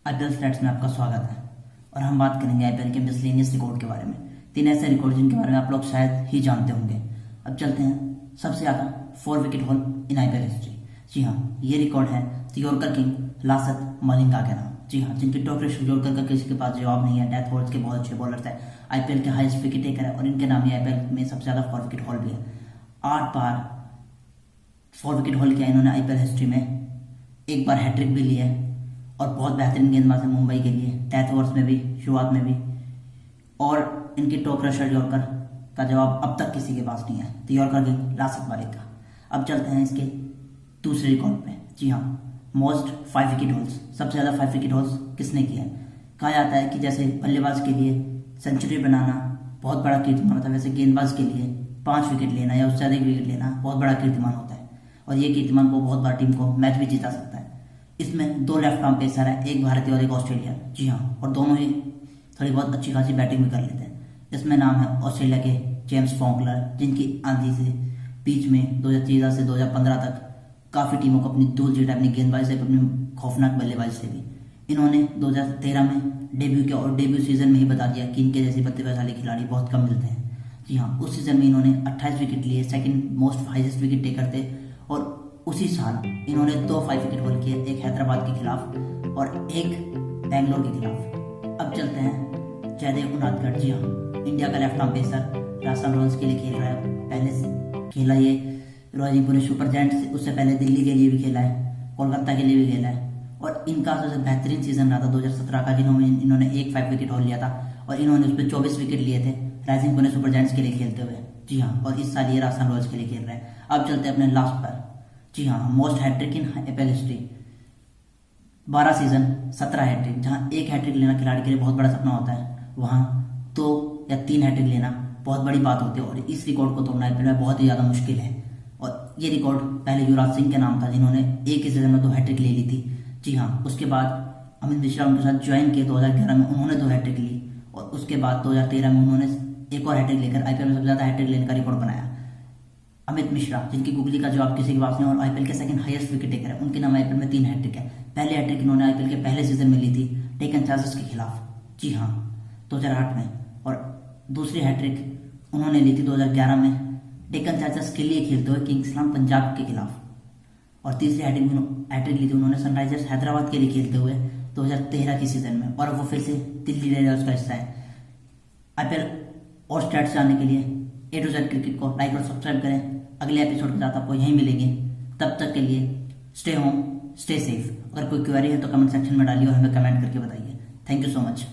IPL stats में आपका स्वागत है। और हम बात करेंगे आईपीएल के मिसलेनियस रिकॉर्ड के बारे में। 3 ऐसे रिकॉर्ड जिनके बारे में आप लोग शायद ही जानते होंगे। अब चलते हैं सबसे ज्यादा 4 wicket haul in IPL history. जी हाँ, ये रिकॉर्ड है यॉर्कर किंग लासिथ मलिंगा के नाम। जी हाँ, जिनकी टॉप रेशियो यॉर्कर का किसी के पास जवाब नहीं है। डेथ ओवर्स के बहुत अच्छे बॉलर थे, आईपीएल के हाईएस्ट विकेट टेकर है और इनके नाम ही आईपीएल में सबसे ज्यादा 4 विकेट हॉल भी है। 8 बार 4 विकेट हॉल किया इन्होंने आईपीएल हिस्ट्री में। एक बार हैट्रिक भी लिया है और बहुत बेहतरीन गेंदबाज है मुंबई के लिए, डेथ ओवर्स में भी, शुरुआत में भी। और इनकी टॉप रेशर यॉर्कर का जवाब अब तक किसी के पास नहीं है। तो यॉर्कर किंग लासिथ मलिंगा। अब चलते हैं इसके दूसरे रिकॉर्ड पे। जी हाँ, मोस्ट 5 विकेट हॉल्स, सबसे ज्यादा 5 विकेट हॉल्स किसने किया है। कहा जाता है कि जैसे बल्लेबाज के लिए सेंचुरी बनाना बहुत बड़ा कीर्तिमान होता है, वैसे गेंदबाज के लिए 5 विकेट लेना या उससे अधिक विकेट लेना बहुत बड़ा कीर्तिमान होता है। और ये कीर्तिमान को बहुत बार टीम को मैच भी जीता सकता है। इसमें 2 लेफ्ट आर्म पेसर है, एक भारतीय और एक ऑस्ट्रेलिया। जी हाँ, और दोनों ही थोड़ी बहुत अच्छी खासी बैटिंग भी कर लेते हैं। इसमें नाम है ऑस्ट्रेलिया के जेम्स फॉकनर, जिनकी आंधी से बीच में 2013 से 2015 तक काफी टीमों को अपनी धूल जीता, अपनी गेंदबाजी से, अपनी खौफनाक बल्लेबाजी से भी। इन्होंने 2013 में डेब्यू किया और डेब्यू सीजन में ही बता दिया कि इनके जैसे प्रतिभाशाली खिलाड़ी बहुत कम मिलते हैं। जी हाँ, उस सीजन में इन्होंने 28 विकेट लिए, second most highest wicket taker थे। और उसी साल इन्होंने 2 5 विकेट हॉल किए, एक हैदराबाद के खिलाफ और एक बेंगलोर के खिलाफ। अब चलते हैं जयदेव उनादकट। जी हाँ, इंडिया का left arm pacer, Rajasthan Royals के लिए खेल रहा है। पहले से खेला ये रॉयल पुणे सुपर जायंट्स, उससे पहले दिल्ली के लिए भी खेला है, कोलकाता के लिए भी खेला है। और इनका सबसे बेहतरीन सीजन रहा था 2017 का, जिन्होंने इन्होंने एक 5 विकेट हॉल लिया था और इन्होंने उस पर 24 विकेट लिए थे राइजिंग पुणे सुपर जायंट्स के लिए खेलते हुए। जी हाँ, और इस साल ये राजस्थान रॉयल्स के लिए खेल रहे हैं। अब चलते हैं अपने लास्ट पर। जी हाँ, most hattrick in IPL history, 12 season 17 hattrick. जहां एक हैट्रिक लेना खिलाड़ी के लिए बहुत बड़ा सपना होता है, वहां 2 या 3 हैट्रिक लेना बहुत बड़ी बात होती है। और इस रिकॉर्ड को तोड़ना आईपीएल में बहुत ही ज्यादा मुश्किल है। और ये रिकॉर्ड पहले युवराज सिंह के नाम था, जिन्होंने एक ही सीजन में 2 हैट्रिक ले ली थी। जी हाँ, उसके बाद अमित मिश्रा उनके साथ ज्वाइन किए 2011 में, उन्होंने 2 हैट्रिक ली। और उसके बाद 2013 में उन्होंने एक और हैट्रिक लेकर आईपीएल में सबसे ज्यादा हैट्रिक लेने का रिकॉर्ड बनाया। अमित मिश्रा, जिनकी गुगली का जवाब किसी के पास नहीं और आईपीएल के सेकंड हाईएस्ट विकेट टेकर है, उनके नाम आईपीएल में 3 हैट्रिक है। पहले हैट्रिक इन्होंने आईपीएल के पहले सीजन में ली थी डेक्कन चार्जर्स के खिलाफ। जी हाँ, 2008 में। और दूसरी हैट्रिक उन्होंने ली थी 2011 में डेक्कन चार्जर्स के लिए खेलते हुए किंग्स इलेवन पंजाब के खिलाफ। और तीसरी हैट्रिक ली थी उन्होंने सनराइजर्स हैदराबाद के लिए खेलते हुए 2013 के सीजन में। और वो फिर से दिल्ली डेयरडेविल्स का हिस्सा है। आईपीएल और स्टैट्स जानने के लिए A to Z क्रिकेट को लाइक और सब्सक्राइब करें। अगले एपिसोड के साथ आपको यहीं मिलेंगे। तब तक के लिए स्टे होम, स्टे सेफ। अगर कोई क्वेरी है तो कमेंट सेक्शन में डालिए और हमें कमेंट करके बताइए। Thank you so much.